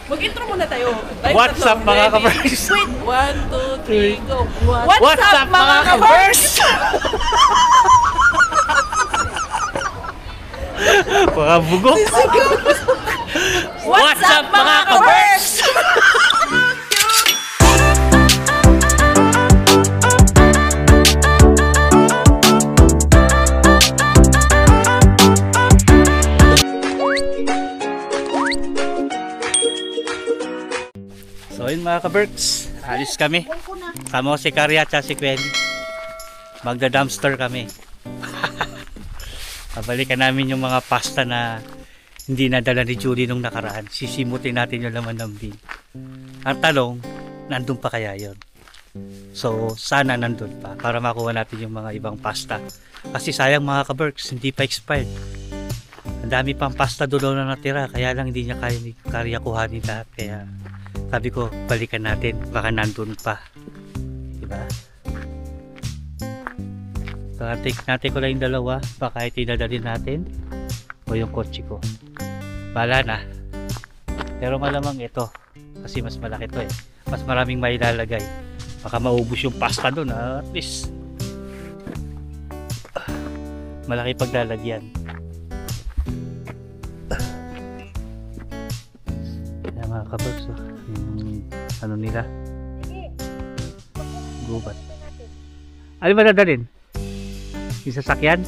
Mag-intro muna tayo. What's up mga ka-Berks? Wait, 1, 2, 3, go. What's up mga ka-Berks? Mga bugok. What's up mga ka-Berks? So yun mga ka-Berks, alis kami. Kamo si Karya at si Kwenny. Magda-dumpster kami. Babalikan namin yung mga pasta na hindi nadala ni Julie nung nakaraan. Sisimutin natin yung laman ng bin. Ang tanong, nandun pa kaya yon? So sana nandun pa para makuha natin yung mga ibang pasta. Kasi sayang mga ka-Berks, hindi pa expired. Ang dami pang pasta doon na natira, kaya lang hindi niya kaya ni Karya kuhanin lahat. Kaya sabi ko, balikan natin, baka nandun pa. Diba? So, natin ko lang yung dalawa, baka ito idadalhin natin o yung kotse ko. Bala na. Pero malamang ito, kasi mas malaki to eh. Mas maraming mailalagay. Baka maubos yung pasta dun, at least malaki paglalagyan. Kaya mga ka-Berks, ano nila? Gubat. Ano ba dadalhin? Yung sasakyan?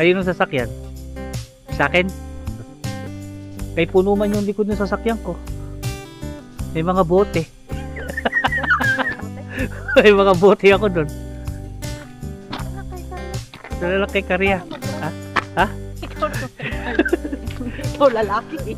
Kayo nung sasakyan? Sa akin? Kay puno man yung likod ng sasakyan ko. May mga bote. May mga bote ako doon. Dala lang kay Karya. Ha? Ha? Ikaw lalaki.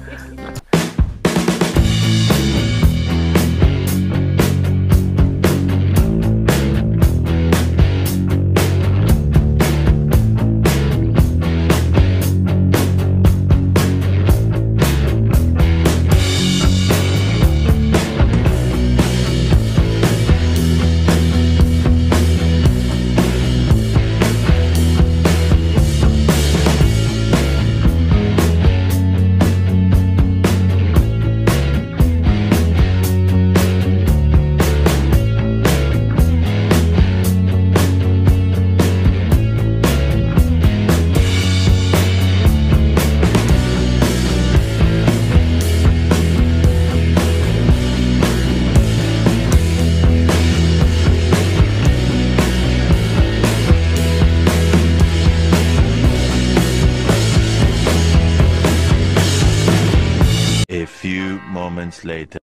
A few moments later.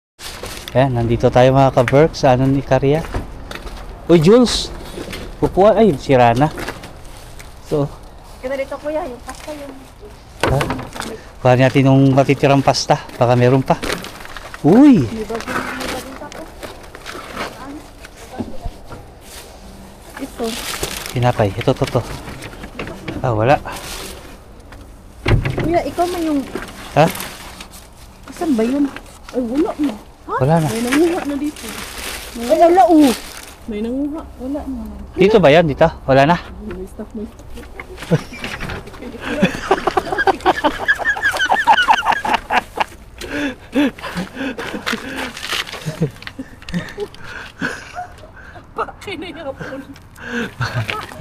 Ayan, nandito tayo mga ka-Berks sa ano ni Karya. Uy, Jules! Pupuan. Ay, sira na. So, Kita dito kuya, yung pasta yung... ha? Kuha natin yung matitirang pasta. Baka meron pa. Uy! Ito. Tinapay. Ito, to. Ah, wala. Kuya, ikaw man yung... Ha? Asan ba yun? Ay, wala na. Ha? Wala na. May nanguha na dito. Ay, wala May nanguha. Wala na. Dito ba yan? Dito? Wala na? May stuff. Bakit na yung hapon?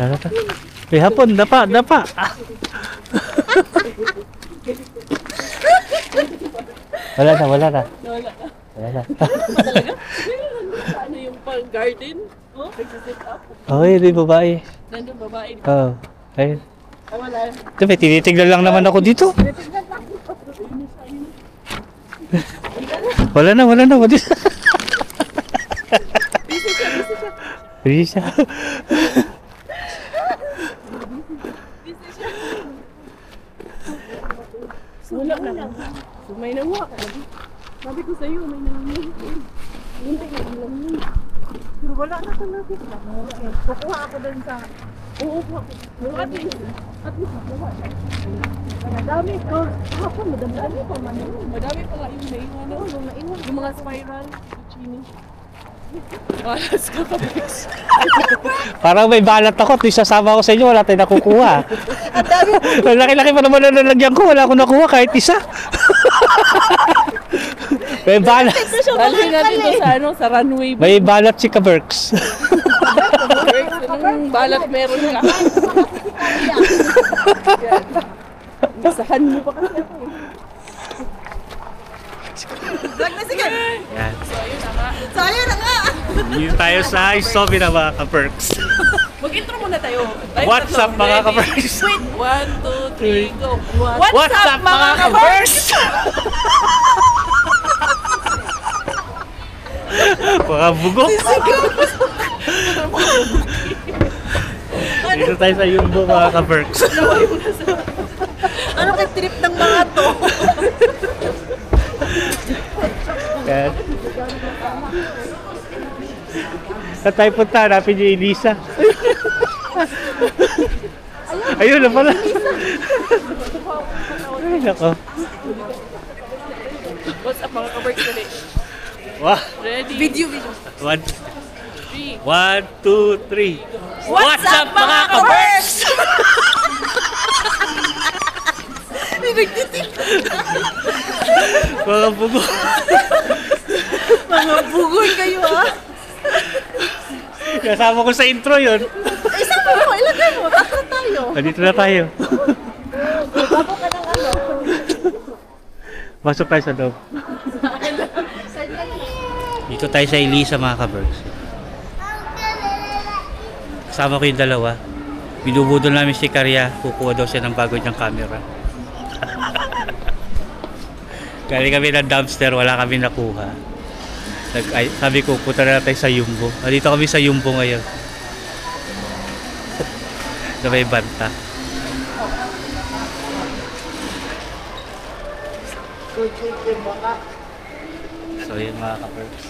Wala na. May hapon. Dapa. Ah. Wala na. Wala na. Wala na. Talaga? Ano yung pang-garden? Oh, nagsisit up. Oh, yun yung babae. Nandun babae. Oh. Ayun. Ay, wala. Ito, may tinitignan lang naman ako dito. Wala na. Busy siya. Wala na. So, may nanguha ka. Sabi ko sa'yo, may nanguha. Hindi na lang yun. Pero wala na talaga. Kukuha ako dun sa... Oo, at least nakuha. Madami ko. Hapon, madami pa man yun. Madami pa nga yung naiwan. Yung mga spiral. Chini. Balas ka pa, Berks. Parang may balat ako. Ito sasama ko sa inyo. Wala tayong nakukuha. Laki-laki pa naman na nalagyan ko. Wala akong nakuha kahit isa. May balat. Dalhin natin to sa ano, sa runway. May balat si Kaberks. Anong balat meron ka? Isahan mo pa kasi ako. Drag na sige! Yan. So ayun na nga! Dito tayo sa Isomina mga Kaberks. Mag-intro muna tayo. What's up mga Kaberks? Wait! 1, 2, 3, go! What's up mga Kaberks? Mga bugok. Dito tayo sa Yumbo mga Kaberks. Ano kay trip ng mga to? Yan. Saan tayo punta? Hanapin niyo Elisa. Ayun na pala. Ay, nako. What's up mga Kaberks ulit? Wow. Ready? Video. 1, 2, 3. What's up mga Kaberks? Mga bugo. Mga bugoy kayo ah! Kasama ko sa intro yun. Isama mo, ilagay mo, tatlo tayo. Dito na tayo. Bago ka ng ano. Pasok tayo sa loob. Dito tayo sa Elisa mga Kaberks. Kasama ko yung dalawa. Binubudol namin si Karya. Kukuha daw siya ng bago niyang camera. Galing kami ng dumpster, wala kami nakuha. Sabi ko, punta na tayo sa Yumbo. Dito kami sa Yumbo ngayon. Na may banta. So yun mga Kaberks.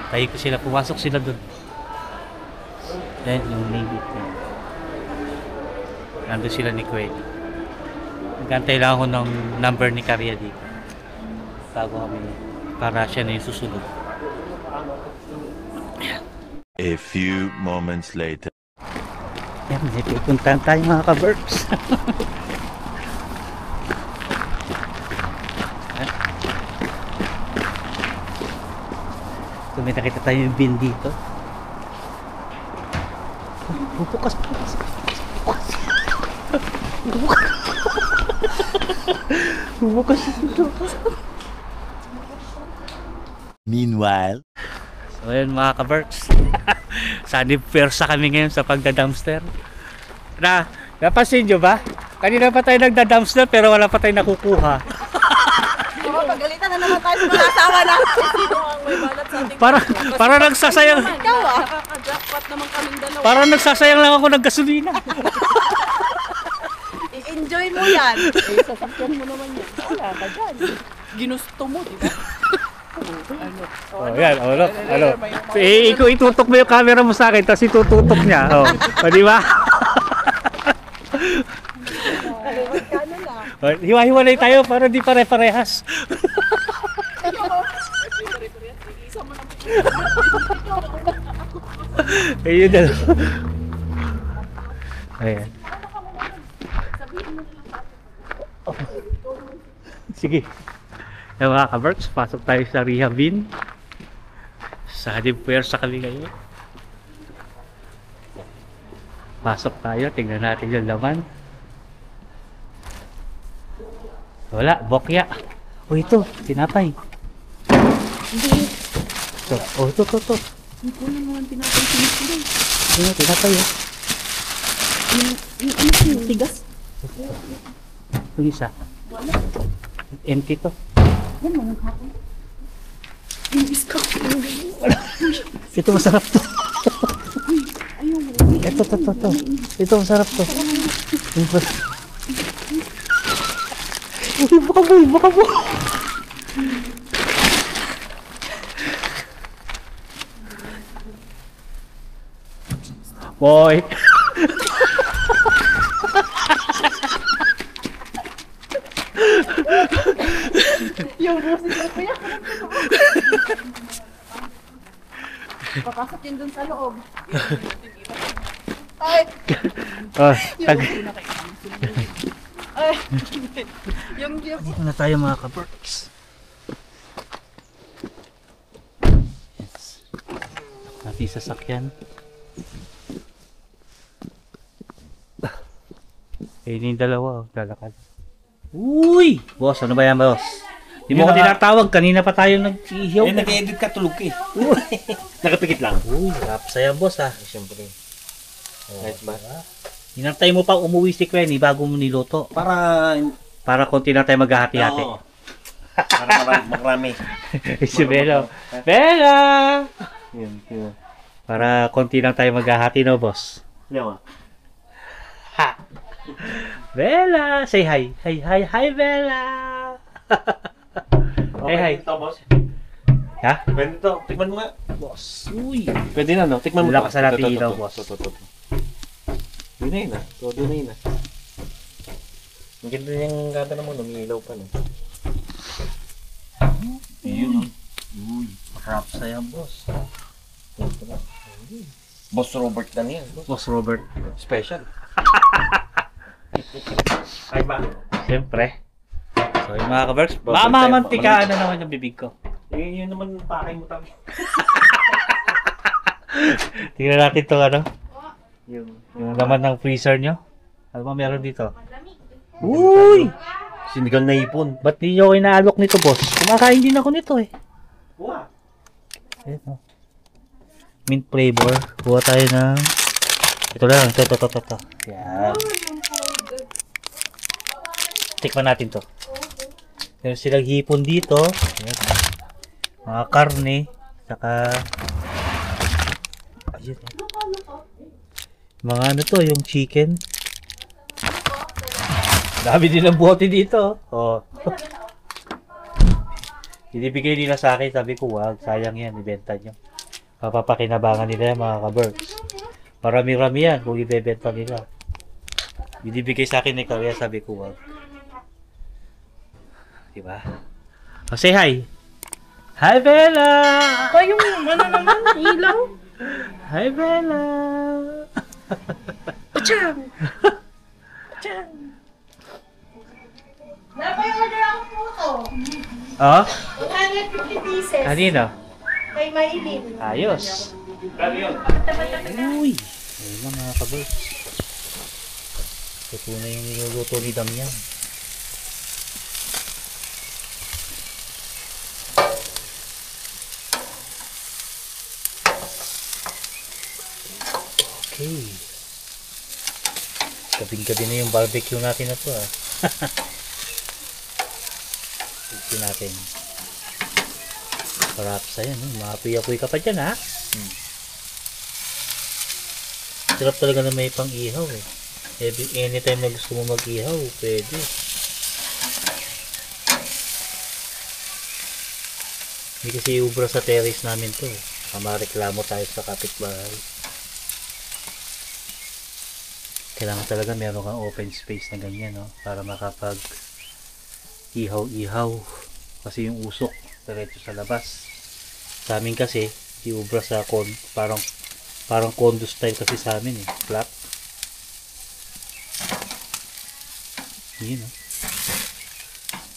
Tayo ko sila, pumasok sila dun. Then yung Navy ko. Nandun sila ni Quaid. Nagantay lang ako ng number ni Karya dito. Bago kami para siya na yung susunod. A few moments later. Yan, may pupuntahan tayo mga Kaberks. So may nakita tayo yung bin dito. Bukas. Bukas. Meanwhile, So ayun mga Kaberks. Sanib persa kami ngayon sa pagda-dumpster. Napansin nyo ba? Kanina pa tayo nagda-dumpster pero wala pa tayo nakukuha. Oo, pagalitan na naman tayo sa mga asawa na. Sino ang may balat sa ating Para nagsasayang. ikaw ah. Nakaka-jackpot naman kaming dalawa. Para nagsasayang lang ako ng gasolina. I-enjoy mo yan. Eh, sasakyan mo naman yan. Wala ka dyan. Ginusto mo, di ba? Oh, yan, ano. So, itutok mo yung camera mo sa akin, tapos itututok niya. Oh, di ba? Kano lang. Hiwa-hiwalay tayo para di pare-parehas. Ayun na. Ayan. Sige. Yung mga Kaberks, pasok tayo sa Rehabin. Sa Puwersa kami ngayon. Pasok tayo, tingnan natin yung laman. Wala, bokya. Oh, ito, tinapay. Hindi. Ito, oh, ito. Hindi ko naman tinapay sinisira. Ano, tinapay oh. Yung tigas. Yung isa. Empty to. Yan, manang hapon. Yung iska. Ito masarap to. Ayaw mo. Ito. Ito masarap to. Uy, baka mo. Boy. Yung roses na pa yan. Papasok yun dun sa loob. Ay! Oh, Ay! Yung dito na tayo mga Kaberks. ating sasakyan. Ayun yung dalawa, lalakad. Uy! Boss, ano ba yan, boss? Di mo ko tinatawag, kanina pa tayo nag-ihiyaw. Nag-edit ka, tulog ka eh. Nakapikit lang. Uy, rap saya, boss, ha. Siyempre. Right ba? Inantay mo pa umuwi si Quenny bago mo niluto. Para konti na tayo maghahati-hati. Oo. Para makrami. Si Bella. Bella! Yun. Para konti lang tayo maghahati, no, boss? Yawa. Ha! Bella! Say hi. Hi, Bella! Okay, hi. ito, boss. Ha? Pwede ito. Tikman mo nga. Boss. Uy! Pwede na, no? Tikman mo. Lakas na natin ilaw, boss. Doon na yun, ah. Doon na yun, ah. Ang ganda yung gata naman, umiilaw pa, no? Yun, Uy, rap saya, boss. Boss Robert na yan. Boss Robert. Special. Ay ba? Siyempre. So, yung mga kaberks, Boss, mamamantikaan na naman yung bibig ko. Eh, yun naman pakay mo tabi. Tingnan natin ito, ano? Yung Yung laman ng freezer nyo. Ano ba meron dito? Uy! Sinigang na ipon. Ba't di nyo inaalok nito, boss? Kumakain din ako nito, eh. Wow. Ayan, oh. Mint flavor. Kuha tayo ng... Ito lang. Ito. Yan. Tikman natin to. Meron silang hipon dito. Ayan. Mga karne. Saka... Ayun, eh. Mga ano to, yung chicken. Dami din ang bote dito. Oh. Binibigay nila sa akin, sabi ko, wag, sayang yan, ibenta nyo. Papapakinabangan nila yan, mga ka-birds. Marami-rami yan kung ibebenta nila. Binibigay sa akin ni Kaya, sabi ko, wag. Diba? Oh, say hi! Hi, Bella! Pa yung ano naman, ilaw. Hi, Bella! Pachang! Napay-order ako po ito. Oh? 150 pieces. Kanino? Kay Maylin. Ayos! Uy! Ayun na mga kabirds. Ito na yung niluluto ni Damian. Okay. Gabing-gabi na yung barbecue natin na to, ah. Ito natin. Sarap sa'yo, no? Maapoy-apoy ka pa dyan, ha? Sarap talaga na may pang-ihaw, eh. Anytime na gusto mo mag-ihaw, pwede. Hindi kasi ubra sa terrace namin to, eh. Baka mareklamo tayo sa kapitbahay. Kailangan talaga meron kang open space na ganyan, no? Para makapag ihaw-ihaw. Kasi yung usok diretso sa labas. Sa amin kasi iubra sa parang condo style kasi sa amin, eh, flat. Yun, no?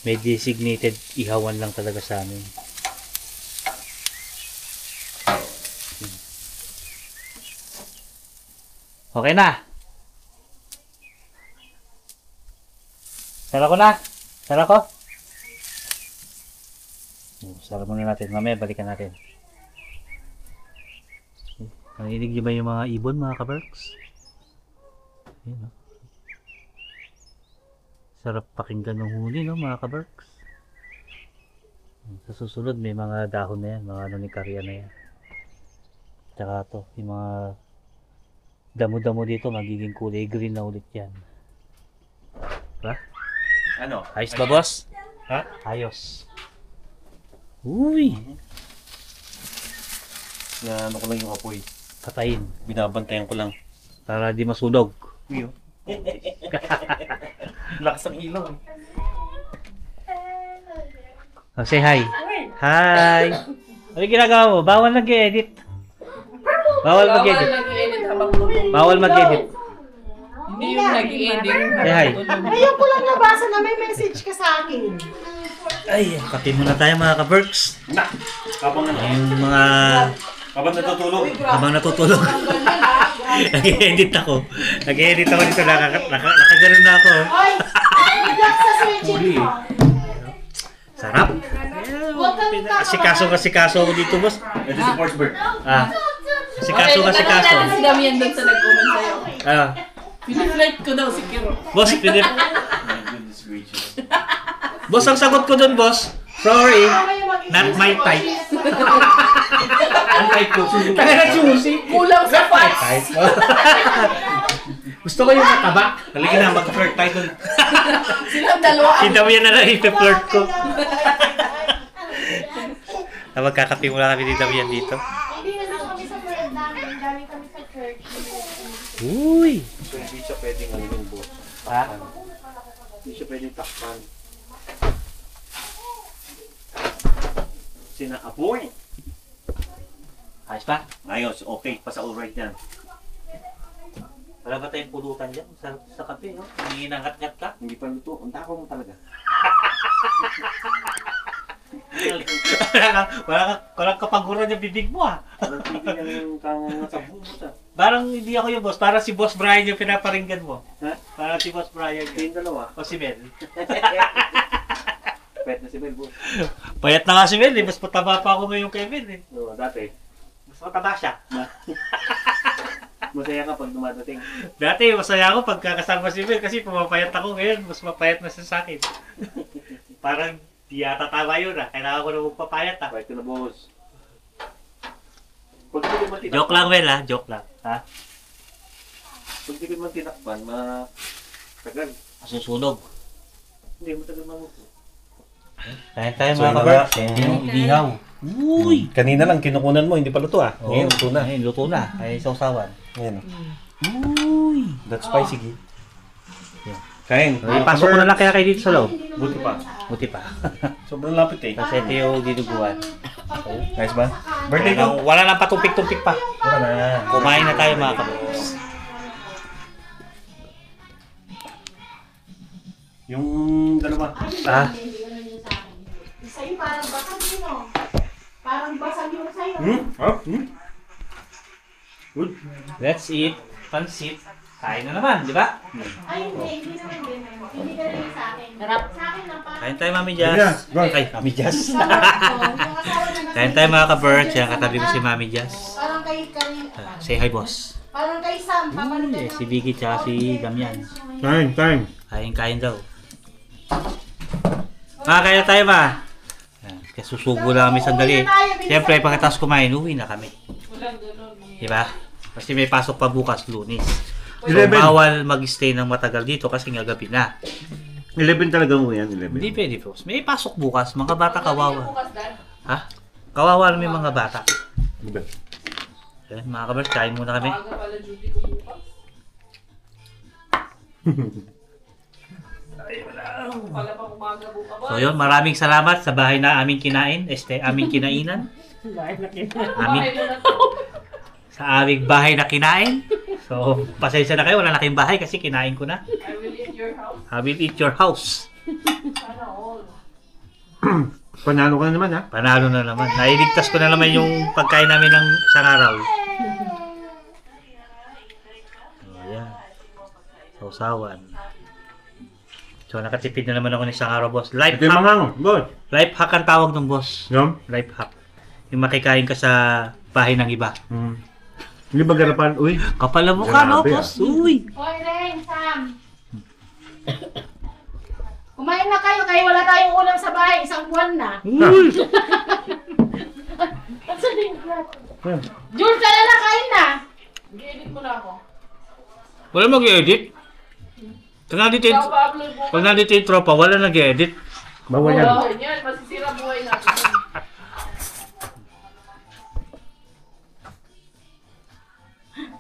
May designated ihawan lang talaga sa amin. Okay na. Sara ko na. Sara ko. Sara muna natin. Mamaya balikan natin. Narinig niyo ba yung mga ibon, mga kaberks? Ayan, no? Sarap pakinggan ng huni, no, mga kaberks? Sa susunod may mga dahon na yan. Mga ano ni Karya na yan. Tsaka to, yung mga damo-damo dito magiging kulay green na ulit yan. Diba? Ano? Ayos ba, boss? Ha? Ayos. Uy! Na ano ko lang yung apoy. Patayin. Binabantayan ko lang. Para di masunog. Iyo. Lakas ang ilaw. Oh, say hi. Hi! Ano yung ginagawa mo? Bawal nag-edit. Bawal mag-edit. nag-edit habang lumuto. Bawal mag-edit. Hindi yung nag-edit. Say hi. Ngayon ko lang nabasa na may message ka sa akin. Ay, kape muna tayo, mga ka-berks. Na! Habang ano? Yung mga Habang natutulog. Habang natutulog. Nag-edit ako. Nag-edit ako dito. Nakaganon na ako. Oy! Relax sa searching mo. Sarap. Asikaso ko dito, boss. Ito si Forsberg. Asikaso. Si Damian doon sa nag-comment sa'yo. Ah, Piniflight ko daw si Kiro. boss, My goodness gracious. boss, ang sagot ko dun, boss. Sorry. Not my type. Ang type ko. Kaya na choosy. Kulang sa fats. Gusto ko yung mataba. Halika na, mag-flirt tayo dun. Silang dalawa. Si Damian na lang i-flirt ko. Magkakape muna kami ni Damian dito. Hindi na lang kami sa friend namin. Galing kami sa church. Uy. So, hindi siya pwedeng ano yung boss. Ha? Hindi siya pwedeng takpan. Sinaapoy. Ayos pa? Ayos, okay. Pasa-alright yan. Wala ba tayong pulutan dyan sa kape, no? Nanginangat-ngat ka? Hindi pa luto. Ang takaw mo talaga. Walang kapaguran yung bibig mo, ah. Parang tigil yung kangang sa bumot ah. Parang hindi ako yung boss. Parang si Boss Brian yung pinaparinggan mo. Ha? Parang si Boss Brian yun. Yung dalawa. O si Mel. Pet na si Mel, boss. Payat na nga si Mel, eh. Mas mataba pa ako ngayon kay Mel, eh. Oo, dati. Mas mataba siya. Masaya ka pag dumadating. Dati, masaya ako pagkakasama si Mel kasi pumapayat ako ngayon. Mas mapayat na siya sa akin. Parang di yata tama yun, ah. Kailangan ko na magpapayat, ah. Pwede na, boss. Pag di ko man tinakpan. Joke lang, Mel, ha? Joke lang. Ha? Pag di ko man tinakpan, matagal. Masusunog. Hindi, matagal mamuto. Kain tayo, So, mga yun na kabar. nga. Yung ihaw. Uy! Kanina lang kinukunan mo, hindi pa luto ah. Oo. Ngayon, luto na. Ngayon, luto na. Ay, sausawan. Ngayon. Uy! That's spicy, Gi. Kain. Ay, pasok ko na lang kaya kayo dito sa loob. Buti pa. Buti pa. Sobrang lapit eh. Kasi ito yung dinuguan. Nice ba? Birthday ko? Wala nang patumpik-tumpik pa. Wala na. Kumain na tayo, mga kabar. Yung dalawa. Ah, Sa'yo parang basag yun, oh. Parang basag yung sa'yo. Good. let's eat. Pansit. Kain na naman, di ba? Ay, hindi naman din. Hindi ka rin sa akin. Harap. Sa akin lang parang. Kain tayo, Mami Jazz. Yeah, right. Ay, Mami Jazz. Yung asawa na Kain tayo, mga ka-birds. Yan, katabi ko si Mami Jazz. Parang kay Say hi, boss. Parang kay Sam. Papalitan Si Vicky tsaka si Damian. Time. Kain daw. Kaya tayo ba? Kaya susugo lang kami sandali. Siyempre, pagkatapos kumain, uwi na kami. Diba? Kasi may pasok pa bukas, Lunes. So, 11. bawal mag-stay ng matagal dito kasi nga gabi na. 11 talaga mo yan, 11. Hindi pwede, boss. May pasok bukas. Mga bata kawawa. Bukas, Dad. Ha? Kawawa naman yung mga bata. Diba? Yan, mga kabers, kain muna kami. Aga pala duty ko bukas. Pala pang umaga bukas. So yun, maraming salamat sa bahay na aming kinain. Aming kinainan. Aming, sa aming bahay na kinain. So, pasensya na kayo. Wala na kayong bahay kasi kinain ko na. I will eat your house. I will eat your house. Sana all. Panalo ka na naman ha? Panalo na naman. Nailigtas ko na naman yung pagkain namin ng isang araw. Ayan. Sausawan. So, nakatipid na naman ako ng isang araw, boss. Life Ito yung hack. mga boss. Life hack ang tawag ng boss. Yung? Life hack. Yung makikain ka sa bahay ng iba. Hindi ba garapan? Uy. Kapal na mukha, no, Grabe, boss? Uy! Hoy, Ren, Sam. Kumain na kayo, kaya wala tayong ulam sa bahay. Isang buwan na. Uy! Saan yung plato? Jules, ka na kain na. Mag-edit mo na ako. Wala mag-edit. Pag nandito yung, Ikaw pa-upload bukas. pag nandito yung tropa, wala nag-edit. Bawal yan. Oo, yan. Masisira buhay natin.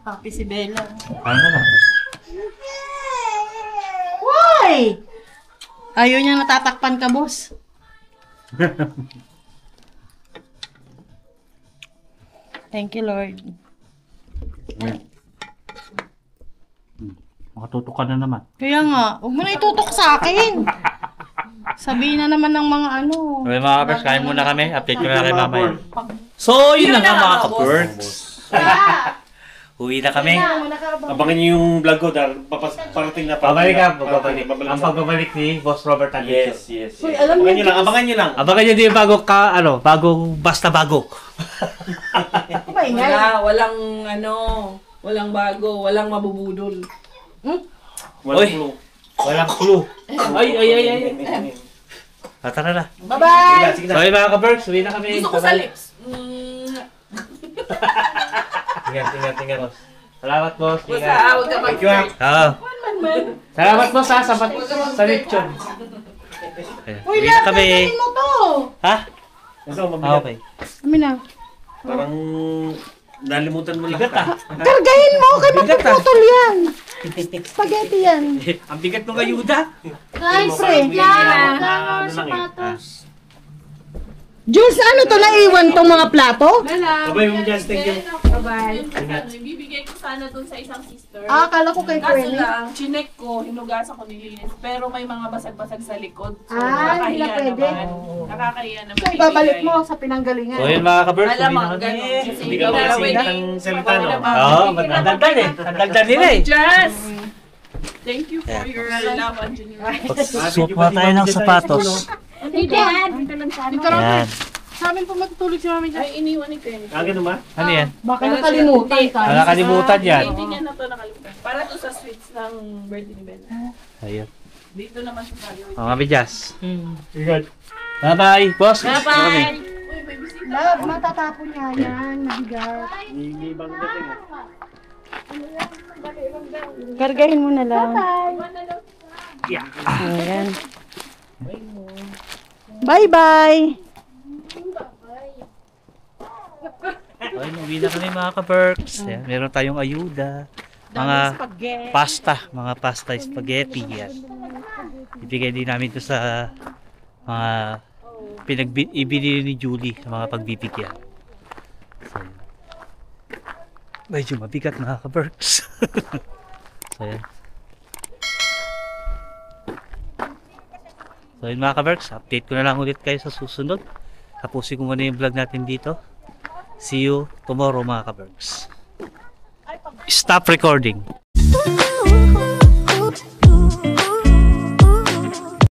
Happy si Bella. Ano na? Why? Ayaw niya natatakpan ka, boss. Thank you, Lord. Makatutok ka na naman. Kaya nga, huwag mo na itutok sa akin. Sabihin na naman ng mga ano. Okay mga kapers, kain muna kami. Update ko na kay mama yun. Pag So, yun na nga Yun na mga nga, ka-perks. Uwi na kami. Abangan niyo yung vlog ko dahil parating na Pabalik ka, Babalik. Ang pagbabalik ni Boss Robert Andres. Yes, yes, Uy, yes. alam Abangan niyo, nyo lang, abangan nyo lang. Abangan nyo din bagong basta bagok. Maingay. Walang bago, walang mabubudol. Uy. Walang clue. Ay. Tara na. Bye-bye! Sige So, na. yun mga ka-perks, uwi na kami. Gusto ko sa Bye-bye. lips. Ingat. Salamat, boss. Basta, Ingat. huwag ka Thank you, Oo. Salamat, boss, ha, sa lechon. Uy, Uwi na Lab, kami. gagawin mo to! Ha? Ito, mabigat. Okay. Kami na. Parang nalimutan mo lang. Bigat, ha? Kargahin mo! Kay Bigat, ah. magpuputol yan! Spaghetti yan. Ang bigat ng ayuda. Ay, pre. Ano lang eh. Jules, ano to? Naiwan tong mga plato? Babay mo dyan, thank you. Bye-bye. Bibigay ko sana dun sa isang sister. Akala ko kay Kaso Frenny. lang, chinek ko, hinugasan ko nilinis. Pero may mga basag-basag sa likod. So, Hindi na pwede. Nakakahiya naman. So, ibabalik mo sa pinanggalingan. So, yun mga ka-perks, uwi Alam mo, na kami. ganun. Kasi Hindi ka makasing ng salita, no? Oo, madaldal eh. Madaldal nila eh. Jess! Thank you for your love and generosity. Suot pa tayo ng sapatos. Dito Yan. Sa amin po matutulog si Mami dyan. Ay, iniwan ni Penny. Ganun ba? Ano yan? Baka nakalimutan ka. Nakakalimutan yan. Hindi niya na to nakalimutan. Para to sa sweets ng birthday ni Bella. Ayun. Dito naman siya tayo. Mga bidyas. Ingat. Bye-bye, boss. Bye-bye! Uy, may bisita. Love, matatapon niya yan. Mabigat. Hindi ibang dating ah. Kargahin mo na lang. Ayan. Bye-bye! Ayun, uwi na kami mga ka-perks. Yan, meron tayong ayuda. Mga pasta, spaghetti. Yan. Ibigay din namin ito sa mga ibinili ni Julie sa mga pagbibigyan. So, yun. Medyo mabigat mga ka-perks. So, yan. So, yun mga ka-perks, update ko na lang ulit kayo sa susunod. Tapusin ko muna yung vlog natin dito. See you tomorrow mga ka-perks. Stop recording. Ooh.